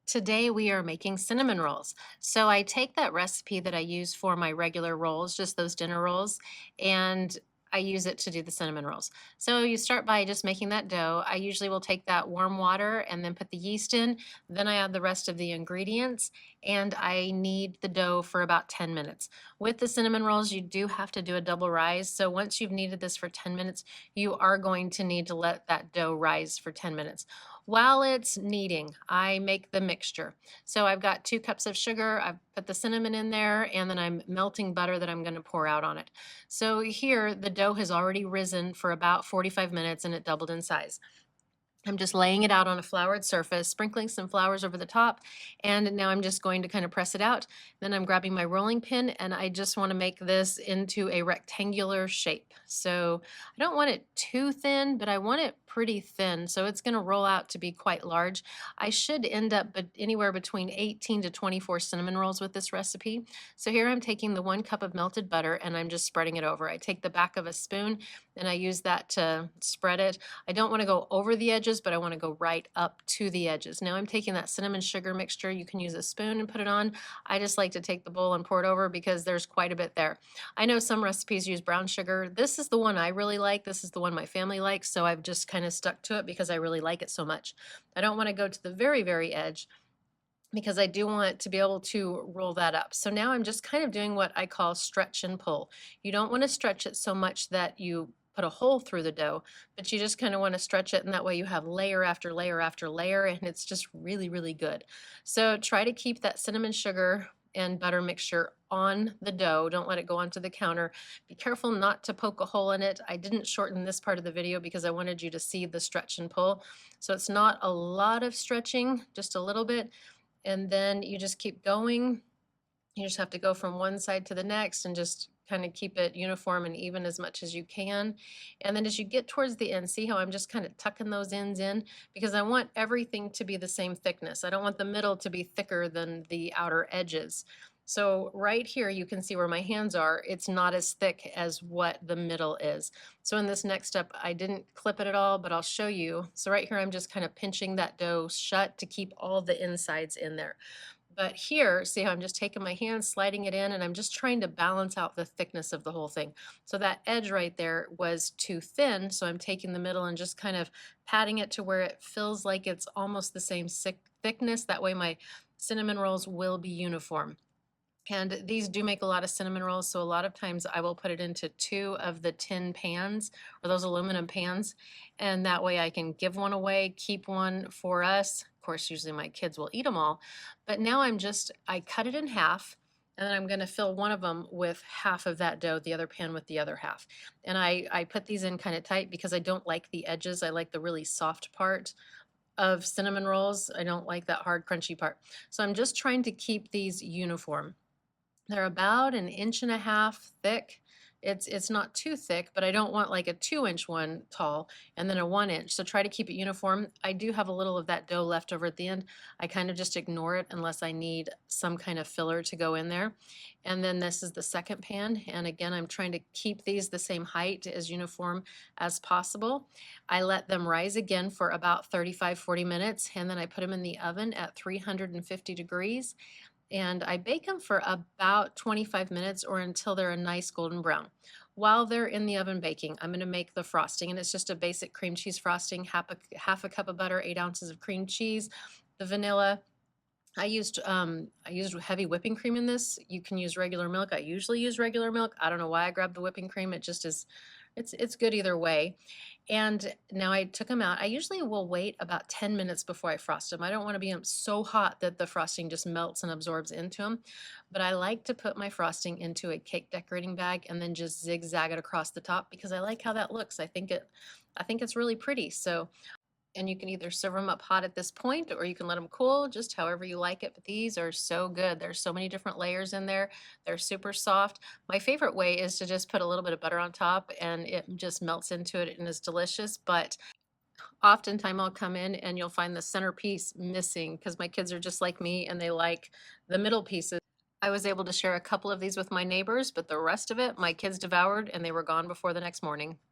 Today we are making cinnamon rolls. So I take that recipe that I use for my regular rolls, just those dinner rolls, and I use it to do the cinnamon rolls. So you start by just making that dough. I usually will take that warm water and then put the yeast in. Then I add the rest of the ingredients and I knead the dough for about 10 minutes. With the cinnamon rolls, you do have to do a double rise. So once you've kneaded this for 10 minutes, you are going to need to let that dough rise for 10 minutes. While it's kneading, I make the mixture. So I've got 2 cups of sugar, I've put the cinnamon in there, and then I'm melting butter that I'm gonna pour out on it. So here, the dough has already risen for about 45 minutes and it doubled in size. I'm just laying it out on a floured surface, sprinkling some flowers over the top, and now I'm just going to kind of press it out. Then I'm grabbing my rolling pin and I just want to make this into a rectangular shape. So I don't want it too thin, but I want it pretty thin. So it's going to roll out to be quite large. I should end up anywhere between 18 to 24 cinnamon rolls with this recipe. So here I'm taking the 1 cup of melted butter and I'm just spreading it over. I take the back of a spoon and I use that to spread it. I don't want to go over the edges, but I want to go right up to the edges. Now I'm taking that cinnamon sugar mixture. You can use a spoon and put it on. I just like to take the bowl and pour it over because there's quite a bit there. I know some recipes use brown sugar. This is the one I really like. This is the one my family likes, so I've just kind of stuck to it because I really like it so much. I don't want to go to the very, very edge because I do want to be able to roll that up. So now I'm just kind of doing what I call stretch and pull. You don't want to stretch it so much that you put a hole through the dough, but you just kind of want to stretch it, and that way you have layer after layer after layer, and it's just really, really good. So try to keep that cinnamon sugar and butter mixture on the dough. Don't let it go onto the counter. Be careful not to poke a hole in it. I didn't shorten this part of the video because I wanted you to see the stretch and pull. So it's not a lot of stretching, just a little bit, and then you just keep going. You just have to go from one side to the next and just kind of keep it uniform and even as much as you can. And then as you get towards the end, see how I'm just kind of tucking those ends in because I want everything to be the same thickness. I don't want the middle to be thicker than the outer edges. So right here, you can see where my hands are. It's not as thick as what the middle is. So in this next step, I didn't clip it at all, but I'll show you. So right here, I'm just kind of pinching that dough shut to keep all the insides in there. But here, see how I'm just taking my hand, sliding it in, and I'm just trying to balance out the thickness of the whole thing. So that edge right there was too thin, so I'm taking the middle and just kind of patting it to where it feels like it's almost the same thickness. That way my cinnamon rolls will be uniform. And these do make a lot of cinnamon rolls, so a lot of times I will put it into 2 of the tin pans or those aluminum pans, and that way I can give one away, keep one for us. Of course, usually my kids will eat them all, but now I cut it in half, and then I'm gonna fill one of them with half of that dough, the other pan with the other half. And I put these in kind of tight because I don't like the edges. I like the really soft part of cinnamon rolls. I don't like that hard, crunchy part. So I'm just trying to keep these uniform. They're about an inch and a half thick. It's not too thick, but I don't want like a 2-inch one tall and then a 1 inch. So try to keep it uniform. I do have a little of that dough left over at the end. I kind of just ignore it unless I need some kind of filler to go in there. And then this is the second pan. And again, I'm trying to keep these the same height, as uniform as possible. I let them rise again for about 35-40 minutes, and then I put them in the oven at 350 degrees, and I bake them for about 25 minutes or until they're a nice golden brown. While they're in the oven baking, I'm going to make the frosting, and it's just a basic cream cheese frosting, half a cup of butter, 8 ounces of cream cheese, the vanilla. I used heavy whipping cream in this. You can use regular milk. I usually use regular milk. I don't know why I grabbed the whipping cream. It just is, it's good either way. And now I took them out. I usually will wait about 10 minutes before I frost them. I don't want to be so hot that the frosting just melts and absorbs into them. But I like to put my frosting into a cake decorating bag and then just zigzag it across the top because I like how that looks. I think it's really pretty. So, and you can either serve them up hot at this point or you can let them cool, just however you like it. But these are so good. There's so many different layers in there. They're super soft. My favorite way is to just put a little bit of butter on top and it just melts into it and is delicious. But oftentimes I'll come in and you'll find the centerpiece missing because my kids are just like me and they like the middle pieces. I was able to share a couple of these with my neighbors, but the rest of it my kids devoured and they were gone before the next morning.